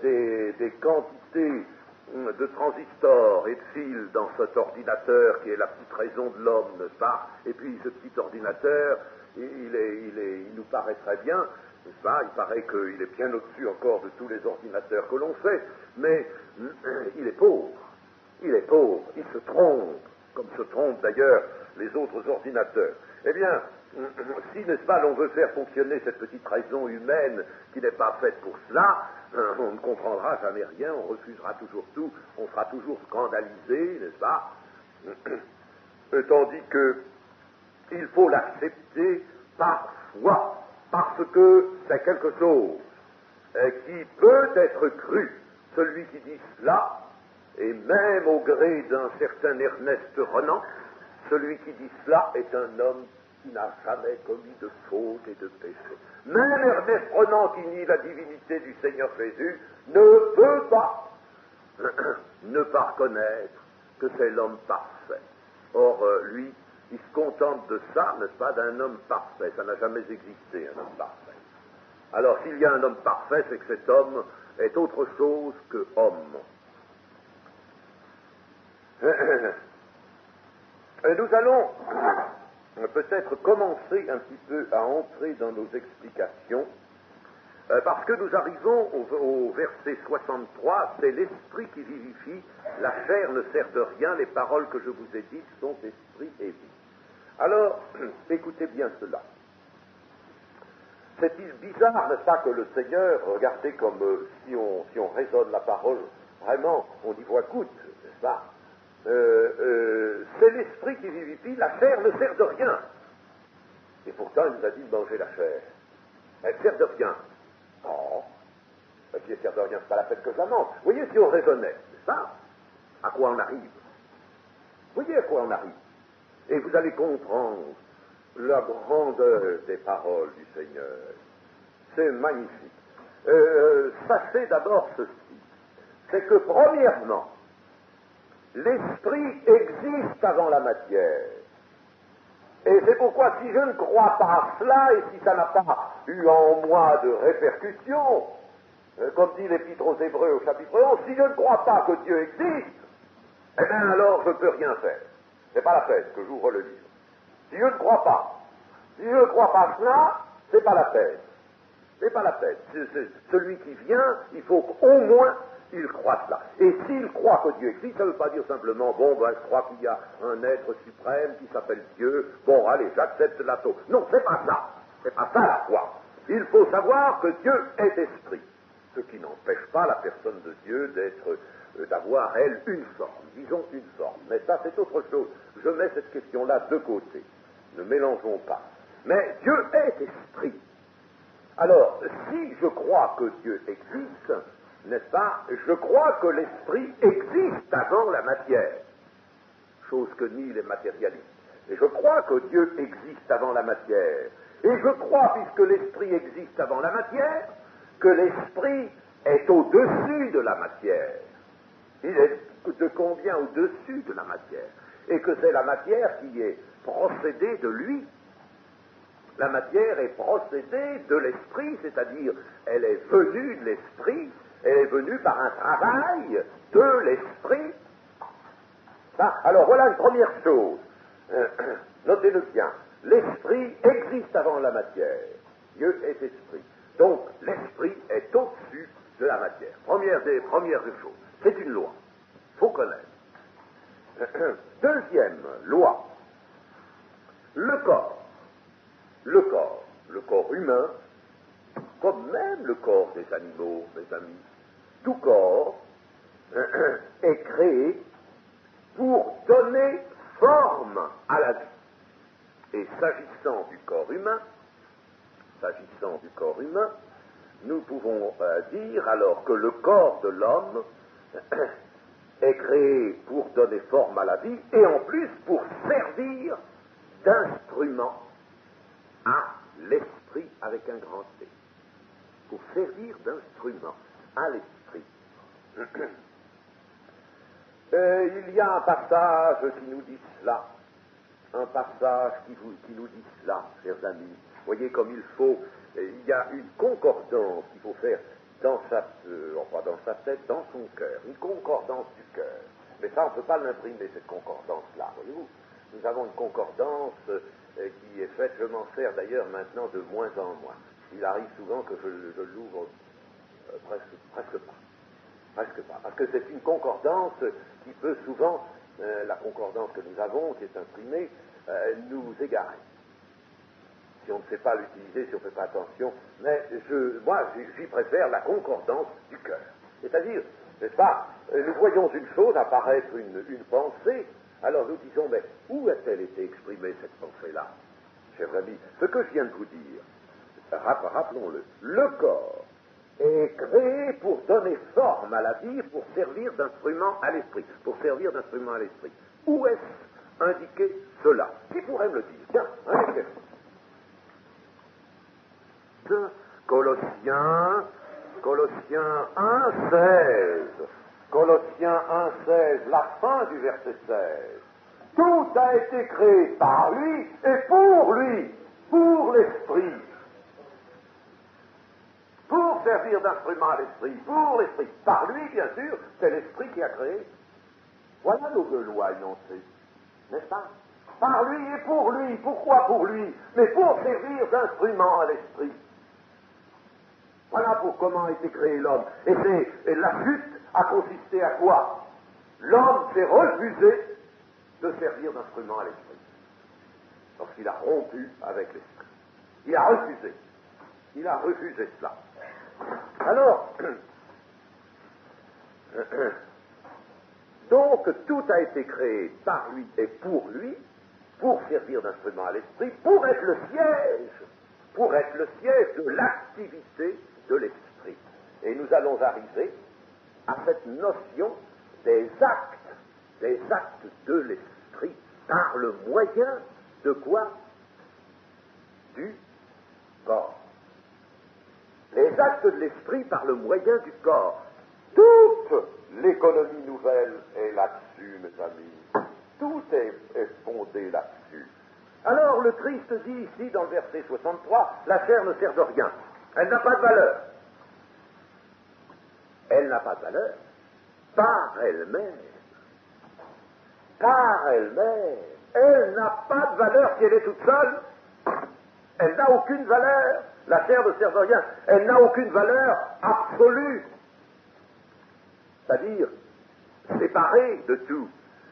des quantités de transistors et de fils dans cet ordinateur qui est la petite raison de l'homme, n'est-ce pas? Et puis ce petit ordinateur, il nous paraît très bien, n'est-ce pas? Il paraît qu'il est bien au-dessus encore de tous les ordinateurs que l'on fait, mais il est pauvre. Il est pauvre, il se trompe, comme se trompent d'ailleurs les autres ordinateurs. Eh bien, si, n'est-ce pas, l'on veut faire fonctionner cette petite raison humaine qui n'est pas faite pour cela, on ne comprendra jamais rien, on refusera toujours tout, on sera toujours scandalisé, n'est-ce pas? Tandis que il faut l'accepter par foi, parce que c'est quelque chose qui peut être cru. Celui qui dit cela, et même au gré d'un certain Ernest Renan, celui qui dit cela est un homme qui n'a jamais commis de faute et de péché. Même Ernest Renan, qui nie la divinité du Seigneur Jésus, ne peut pas ne pas reconnaître que c'est l'homme parfait. Or, lui, il se contente de ça, n'est-ce pas, d'un homme parfait. Ça n'a jamais existé, un homme parfait. Alors, s'il y a un homme parfait, c'est que cet homme est autre chose que homme. Nous allons peut-être commencer un petit peu à entrer dans nos explications, parce que nous arrivons au verset 63, c'est l'esprit qui vivifie, la chair ne sert de rien, les paroles que je vous ai dites sont esprit et vie. Alors, écoutez bien cela. C'est-il bizarre, n'est-ce pas, que le Seigneur, regardez comme si on raisonne la parole, vraiment, on y voit goutte, n'est-ce pas? C'est l'esprit qui vivifie, la chair ne sert de rien. Et pourtant, il nous a dit de manger la chair. Elle sert de rien. Oh, si elle sert de rien, c'est pas la peine que je la mange. Vous voyez, si on raisonnait, n'est-ce pas? À quoi on arrive? Vous voyez à quoi on arrive? Et vous allez comprendre la grandeur des paroles du Seigneur. C'est magnifique. Sachez d'abord ceci, c'est que premièrement, l'esprit existe avant la matière. Et c'est pourquoi si je ne crois pas à cela, et si ça n'a pas eu en moi de répercussions, comme dit l'Épître aux Hébreux au chapitre 11, si je ne crois pas que Dieu existe, eh bien alors je ne peux rien faire. C'est pas la peine que j'ouvre le livre. Si je ne crois pas, si je ne crois pas à cela, c'est pas la peine. C'est pas la peine. Celui qui vient, il faut qu'au moins il croit cela. Et s'il croit que Dieu existe, ça ne veut pas dire simplement, bon, ben, je crois qu'il y a un être suprême qui s'appelle Dieu, bon, allez, j'accepte la chose. Non, c'est pas ça. C'est pas ça la foi. Il faut savoir que Dieu est esprit. Ce qui n'empêche pas la personne de Dieu d'avoir, elle, une forme. Disons une forme. Mais ça, c'est autre chose. Je mets cette question-là de côté. Ne mélangeons pas. Mais Dieu est esprit. Alors, si je crois que Dieu existe, n'est-ce pas, je crois que l'esprit existe avant la matière, chose que nient les matérialistes. Et je crois que Dieu existe avant la matière. Et je crois, puisque l'esprit existe avant la matière, que l'esprit est au-dessus de la matière. Il est de combien au-dessus de la matière? Et que c'est la matière qui est procédée de lui. La matière est procédée de l'esprit, c'est-à-dire elle est venue de l'esprit, elle est venue par un travail de l'esprit. Alors voilà une première chose. Notez-le bien. L'esprit existe avant la matière. Dieu est esprit. Donc l'esprit est au-dessus de la matière. Première des choses. C'est une loi. Il faut connaître. Deuxième loi. Le corps humain, comme même le corps des animaux, mes amis, tout corps est créé pour donner forme à la vie. Et s'agissant du corps humain, nous pouvons dire alors que le corps de l'homme est créé pour donner forme à la vie et en plus pour servir d'instrument à l'esprit avec un grand T. Pour servir d'instrument à l'esprit. Il y a un passage qui nous dit cela. Un passage qui nous dit cela, chers amis. Voyez comme il faut, il y a une concordance qu'il faut faire dans sa tête, dans son cœur. Une concordance du cœur. Mais ça, on ne peut pas l'imprimer, cette concordance-là, voyez-vous. Nous avons une concordance qui est faite, je m'en sers d'ailleurs maintenant de moins en moins. il arrive souvent que je l'ouvre presque pas. Presque pas. Parce que c'est une concordance qui peut souvent, la concordance que nous avons, qui est imprimée, nous égarer. Si on ne sait pas l'utiliser, si on ne fait pas attention. Mais j'y préfère la concordance du cœur. C'est-à-dire, n'est-ce pas, nous voyons une chose apparaître, une pensée, alors nous disons, mais où a-t-elle été exprimée cette pensée-là, chers amis? Ce que je viens de vous dire, rappelons-le, le corps est créé pour donner forme à la vie, pour servir d'instrument à l'esprit. Pour servir d'instrument à l'esprit. Où est-ce indiqué cela? Qui pourrait me le dire? Tiens, un exemple. Colossiens 1,16. Colossiens 1,16, la fin du verset 16. Tout a été créé par lui et pour lui, pour l'esprit. Pour servir d'instrument à l'esprit, pour l'esprit. Par lui, bien sûr, c'est l'esprit qui a créé. Voilà nos deux lois énoncées, n'est-ce pas? Par lui et pour lui. Pourquoi pour lui? Mais pour servir d'instrument à l'esprit. Voilà pour comment a été créé l'homme. Et la chute a consisté à quoi? L'homme s'est refusé de servir d'instrument à l'esprit. Lorsqu'il a rompu avec l'esprit. Il a refusé. Il a refusé cela. Alors, donc tout a été créé par lui et pour lui, pour servir d'instrument à l'esprit, pour être le siège de l'activité de l'esprit. Et nous allons arriver à cette notion des actes de l'esprit, par le moyen de quoi? Du corps. Les actes de l'esprit par le moyen du corps. Toute l'économie nouvelle est là-dessus, mes amis. Tout est fondé là-dessus. Alors le Christ dit ici, dans le verset 63, la chair ne sert de rien. Elle n'a pas de valeur. Elle n'a pas de valeur par elle-même. Par elle-même. Elle n'a pas de valeur si elle est toute seule. Elle n'a aucune valeur. La chair ne sert de rien. Elle n'a aucune valeur absolue. C'est-à-dire séparée de tout,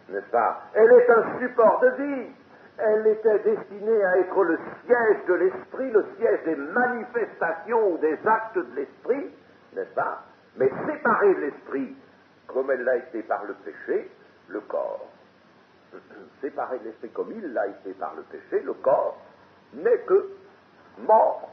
n'est-ce pas? Elle est un support de vie. Elle était destinée à être le siège de l'esprit, le siège des manifestations ou des actes de l'esprit, n'est-ce pas? Mais séparée de l'esprit, comme elle l'a été par le péché, le corps. Séparée de l'esprit comme il l'a été par le péché, le corps n'est que mort.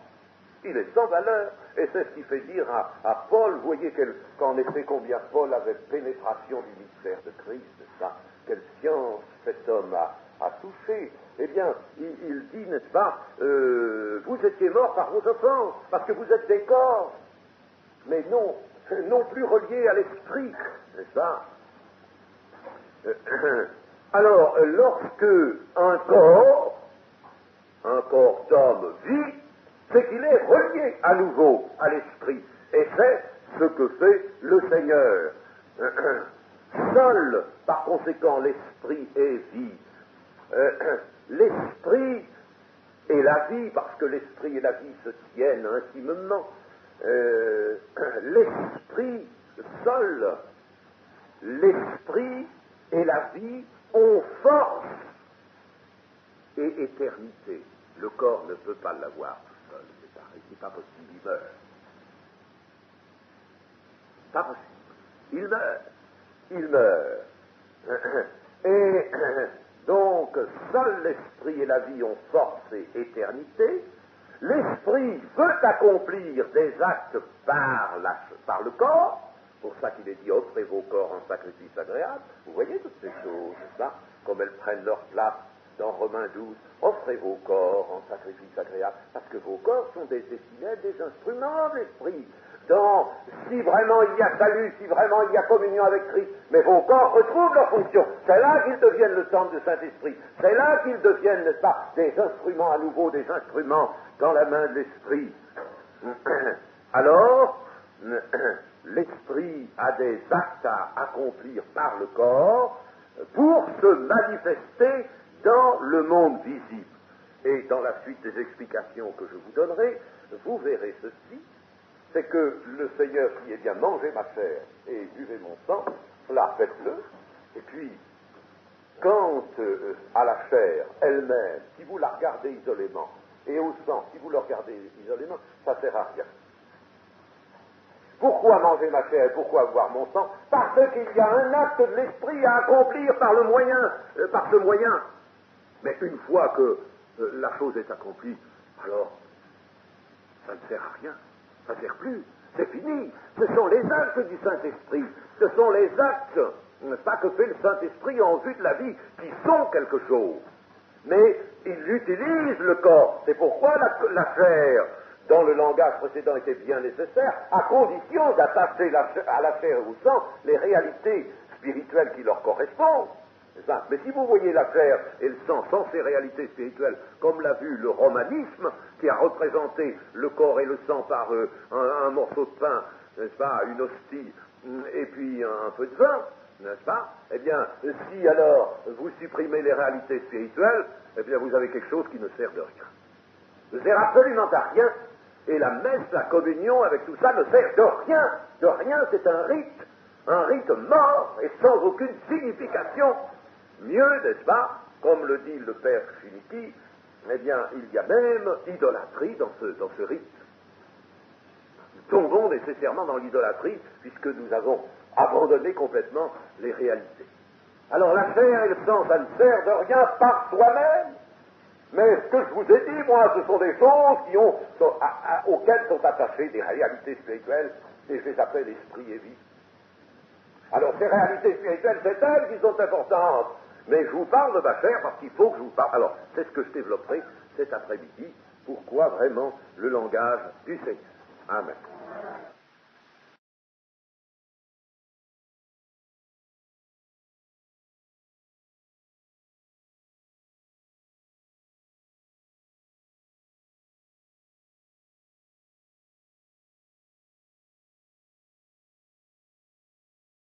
Il est sans valeur. Et c'est ce qui fait dire à Paul, vous voyez qu'en effet combien Paul avait pénétration du mystère de Christ, n'est-ce pas? Quelle science cet homme a touché. Eh bien, il dit, n'est-ce pas, vous étiez morts par vos offenses, parce que vous êtes des corps, mais non plus reliés à l'esprit, n'est-ce pas? Alors, lorsque un corps d'homme vit, c'est qu'il est relié à nouveau à l'esprit. Et c'est ce que fait le Seigneur. Seul, par conséquent, l'esprit est vie. L'esprit et la vie, parce que l'esprit et la vie se tiennent intimement. L'esprit seul, l'esprit et la vie ont force et éternité. Le corps ne peut pas l'avoir tout seul, c'est pareil, c'est pas possible, il meurt. Pas possible, il meurt. Et donc, seul l'esprit et la vie ont force et éternité. L'esprit veut accomplir des actes par le corps, pour ça qu'il est dit, offrez vos corps en sacrifice agréable. Vous voyez toutes ces choses, n'est-ce pas, comme elles prennent leur place dans Romains 12, offrez vos corps en sacrifice agréable, parce que vos corps sont destinés des instruments de l'esprit. Donc, si vraiment il y a salut, si vraiment il y a communion avec Christ, mais vos corps retrouvent leur fonction. C'est là qu'ils deviennent le temple du Saint-Esprit. C'est là qu'ils deviennent, n'est-ce pas, des instruments à nouveau, des instruments dans la main de l'Esprit. Alors, l'Esprit a des actes à accomplir par le corps pour se manifester dans le monde visible. Et dans la suite des explications que je vous donnerai, vous verrez ceci, c'est que le Seigneur qui est bien mangez ma chair et buvez mon sang, là, faites-le, et puis, quant à la chair elle-même, si vous la regardez isolément, et au sang, si vous le regardez isolément, ça ne sert à rien. Pourquoi manger ma chair et pourquoi boire mon sang? Parce qu'il y a un acte de l'esprit à accomplir par ce moyen. Mais une fois que la chose est accomplie, alors, ça ne sert à rien. Ça ne sert plus. C'est fini. Ce sont les actes du Saint-Esprit. Ce sont les actes, n'est-ce pas, que fait le Saint-Esprit en vue de la vie, qui sont quelque chose. Mais il utilise le corps. C'est pourquoi la chair, dans le langage précédent, était bien nécessaire, à condition d'attacher à la chair et au sang les réalités spirituelles qui leur correspondent. Mais si vous voyez la chair et le sang sans ces réalités spirituelles, comme l'a vu le romanisme, qui a représenté le corps et le sang par un morceau de pain, n'est-ce pas, une hostie, et puis un peu de vin, n'est-ce pas? Eh bien, si alors vous supprimez les réalités spirituelles, eh bien vous avez quelque chose qui ne sert de rien. Ne sert absolument à rien, et la messe, la communion avec tout ça ne sert de rien. De rien, c'est un rite mort et sans aucune signification. Mieux, n'est-ce pas, comme le dit le père Finiti, eh bien, il y a même idolâtrie dans ce rite. Nous tombons nécessairement dans l'idolâtrie, puisque nous avons abandonné complètement les réalités. Alors la chair et le sang, ça ne sert de rien par soi-même, mais ce que je vous ai dit, moi, ce sont des choses auxquelles sont attachées des réalités spirituelles, et je les appelle esprit et vie. Alors ces réalités spirituelles, c'est elles qui sont importantes. Mais je vous parle de ma chair parce qu'il faut que je vous parle. Alors, c'est ce que je développerai cet après-midi. Pourquoi vraiment le langage du Seigneur. Amen.